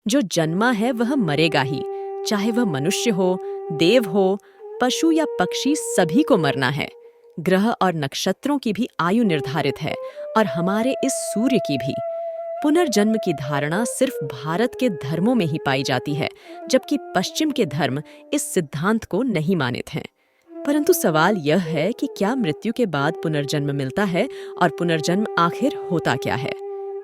जो जन्मा है वह मरेगा ही, चाहे वह मनुष्य हो, देव हो, पशु या पक्षी, सभी को मरना है। ग्रह और नक्षत्रों की भी आयु निर्धारित है और हमारे इस सूर्य की भी। पुनर्जन्म की धारणा सिर्फ भारत के धर्मों में ही पाई जाती है, जबकि पश्चिम के धर्म इस सिद्धांत को नहीं मानते हैं। परंतु सवाल यह है कि क्या मृत्यु के बाद पुनर्जन्म मिलता है और पुनर्जन्म आखिर होता क्या है?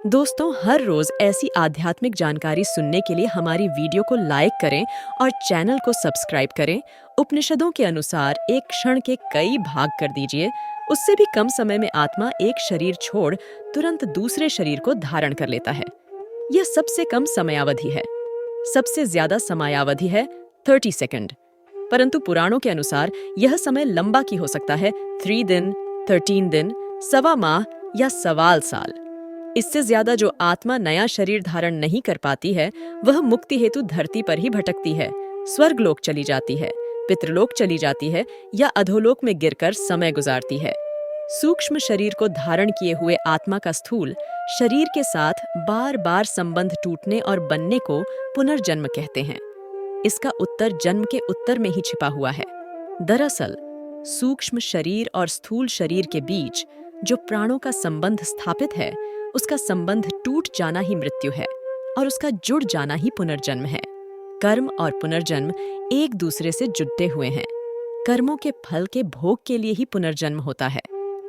दोस्तों, हर रोज ऐसी आध्यात्मिक जानकारी सुनने के लिए हमारी वीडियो को लाइक करें और चैनल को सब्सक्राइब करें। उपनिषदों के अनुसार एक क्षण के कई भाग कर दीजिए, उससे भी कम समय में आत्मा एक शरीर छोड़ तुरंत दूसरे शरीर को धारण कर लेता है। यह सबसे कम समयावधि है। सबसे ज्यादा समयावधि है 30 सेकंड। परंतु पुराणों के अनुसार यह समय लंबा की हो सकता है 3 दिन, 13 दिन, सवा माह या सवाल साल। इससे ज्यादा जो आत्मा नया शरीर धारण नहीं कर पाती है, वह मुक्ति हेतु धरती पर ही भटकती है, स्वर्गलोक चली जाती है, पितृलोक चली जाती है या अधोलोक में गिरकर समय गुजारती है। सूक्ष्म शरीर को धारण किए हुए आत्मा का स्थूल शरीर के साथ बार बार संबंध टूटने और बनने को पुनर्जन्म कहते हैं। इसका उत्तर जन्म के उत्तर में ही छिपा हुआ है। दरअसल सूक्ष्म शरीर और स्थूल शरीर के बीच जो प्राणों का संबंध स्थापित है, उसका संबंध टूट जाना ही मृत्यु है और उसका जुड़ जाना ही पुनर्जन्म है। कर्म और पुनर्जन्म एक दूसरे से जुड़े हुए हैं। कर्मों के फल के भोग के लिए ही पुनर्जन्म होता है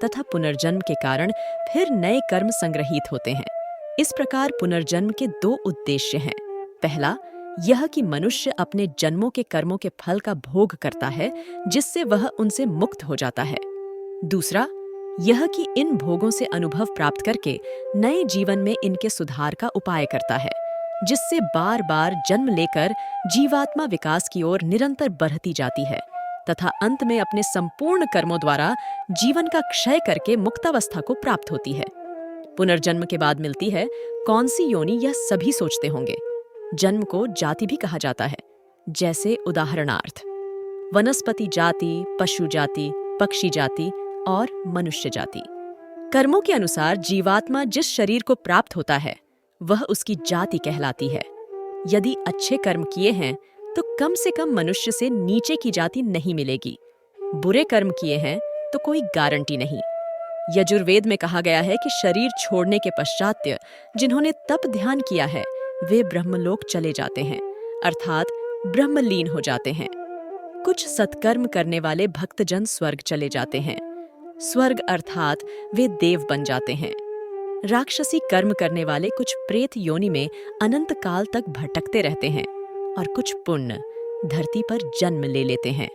तथा पुनर्जन्म के कारण फिर नए कर्म संग्रहित होते हैं। इस प्रकार पुनर्जन्म के 2 उद्देश्य हैं। पहला, यह कि मनुष्य अपने जन्मों के कर्मों के फल का भोग करता है, जिससे वह उनसे मुक्त हो जाता है। दूसरा, यह कि इन भोगों से अनुभव प्राप्त करके नए जीवन में इनके सुधार का उपाय करता है, जिससे बार बार जन्म लेकर जीवात्मा विकास की ओर निरंतर बढ़ती जाती है तथा अंत में अपने संपूर्ण कर्मों द्वारा जीवन का क्षय करके मुक्तावस्था को प्राप्त होती है। पुनर्जन्म के बाद मिलती है कौन सी योनि, यह सभी सोचते होंगे। जन्म को जाति भी कहा जाता है, जैसे उदाहरणार्थ वनस्पति जाति, पशु जाति, पक्षी जाति और मनुष्य जाति। कर्मों के अनुसार जीवात्मा जिस शरीर को प्राप्त होता है, वह उसकी जाति कहलाती है। यदि अच्छे कर्म किए हैं तो कम से कम मनुष्य से नीचे की जाति नहीं मिलेगी। बुरे कर्म किए हैं तो कोई गारंटी नहीं। यजुर्वेद में कहा गया है कि शरीर छोड़ने के पश्चात जिन्होंने तप ध्यान किया है, वे ब्रह्मलोक चले जाते हैं, अर्थात ब्रह्मलीन हो जाते हैं। कुछ सत्कर्म करने वाले भक्तजन स्वर्ग चले जाते हैं। स्वर्ग अर्थात वे देव बन जाते हैं। राक्षसी कर्म करने वाले कुछ प्रेत योनि में अनंत काल तक भटकते रहते हैं और कुछ पुण्य धरती पर जन्म ले लेते हैं।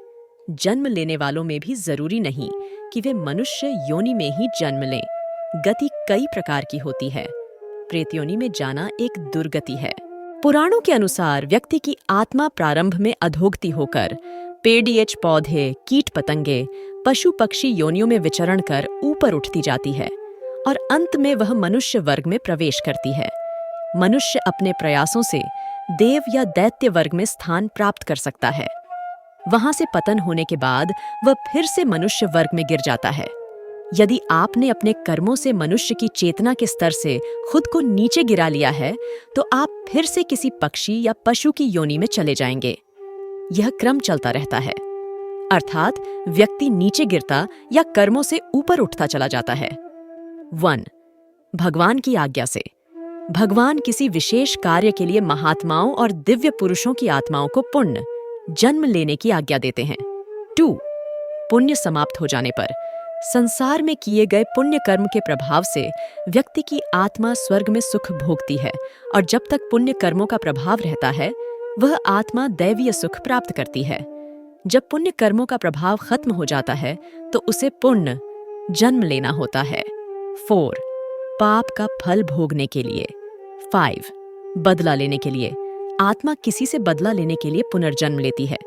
जन्म लेने वालों में भी जरूरी नहीं कि वे मनुष्य योनि में ही जन्म लें। गति कई प्रकार की होती है। प्रेत योनि में जाना एक दुर्गति है। पुराणों के अनुसार व्यक्ति की आत्मा प्रारंभ में अधोगति होकर पेड़िएच पौधे, कीट पतंगे, पशु पक्षी योनियों में विचरण कर ऊपर उठती जाती है और अंत में वह मनुष्य वर्ग में प्रवेश करती है। मनुष्य अपने प्रयासों से देव या दैत्य वर्ग में स्थान प्राप्त कर सकता है। वहां से पतन होने के बाद वह फिर से मनुष्य वर्ग में गिर जाता है। यदि आपने अपने कर्मों से मनुष्य की चेतना के स्तर से खुद को नीचे गिरा लिया है, तो आप फिर से किसी पक्षी या पशु की योनि में चले जाएंगे। यह क्रम चलता रहता है, अर्थात व्यक्ति नीचे गिरता या कर्मों से ऊपर उठता चला जाता है। 1. भगवान की आज्ञा से। भगवान किसी विशेष कार्य के लिए महात्माओं और दिव्य पुरुषों की आत्माओं को पुण्य जन्म लेने की आज्ञा देते हैं। 2. पुण्य समाप्त हो जाने पर संसार में किए गए पुण्य कर्म के प्रभाव से व्यक्ति की आत्मा स्वर्ग में सुख भोगती है और जब तक पुण्य कर्मों का प्रभाव रहता है, वह आत्मा दैवीय सुख प्राप्त करती है। जब पुण्य कर्मों का प्रभाव खत्म हो जाता है तो उसे पुण्य जन्म लेना होता है। 4. पाप का फल भोगने के लिए। 5. बदला लेने के लिए। आत्मा किसी से बदला लेने के लिए पुनर्जन्म लेती है।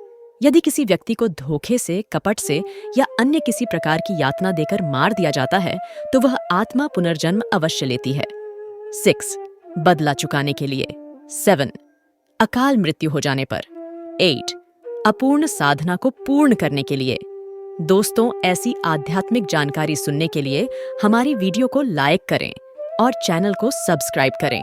यदि किसी व्यक्ति को धोखे से, कपट से या अन्य किसी प्रकार की यातना देकर मार दिया जाता है, तो वह आत्मा पुनर्जन्म अवश्य लेती है। 6. बदला चुकाने के लिए। 7. अकाल मृत्यु हो जाने पर। 8. अपूर्ण साधना को पूर्ण करने के लिए। दोस्तों, ऐसी आध्यात्मिक जानकारी सुनने के लिए हमारी वीडियो को लाइक करें और चैनल को सब्सक्राइब करें।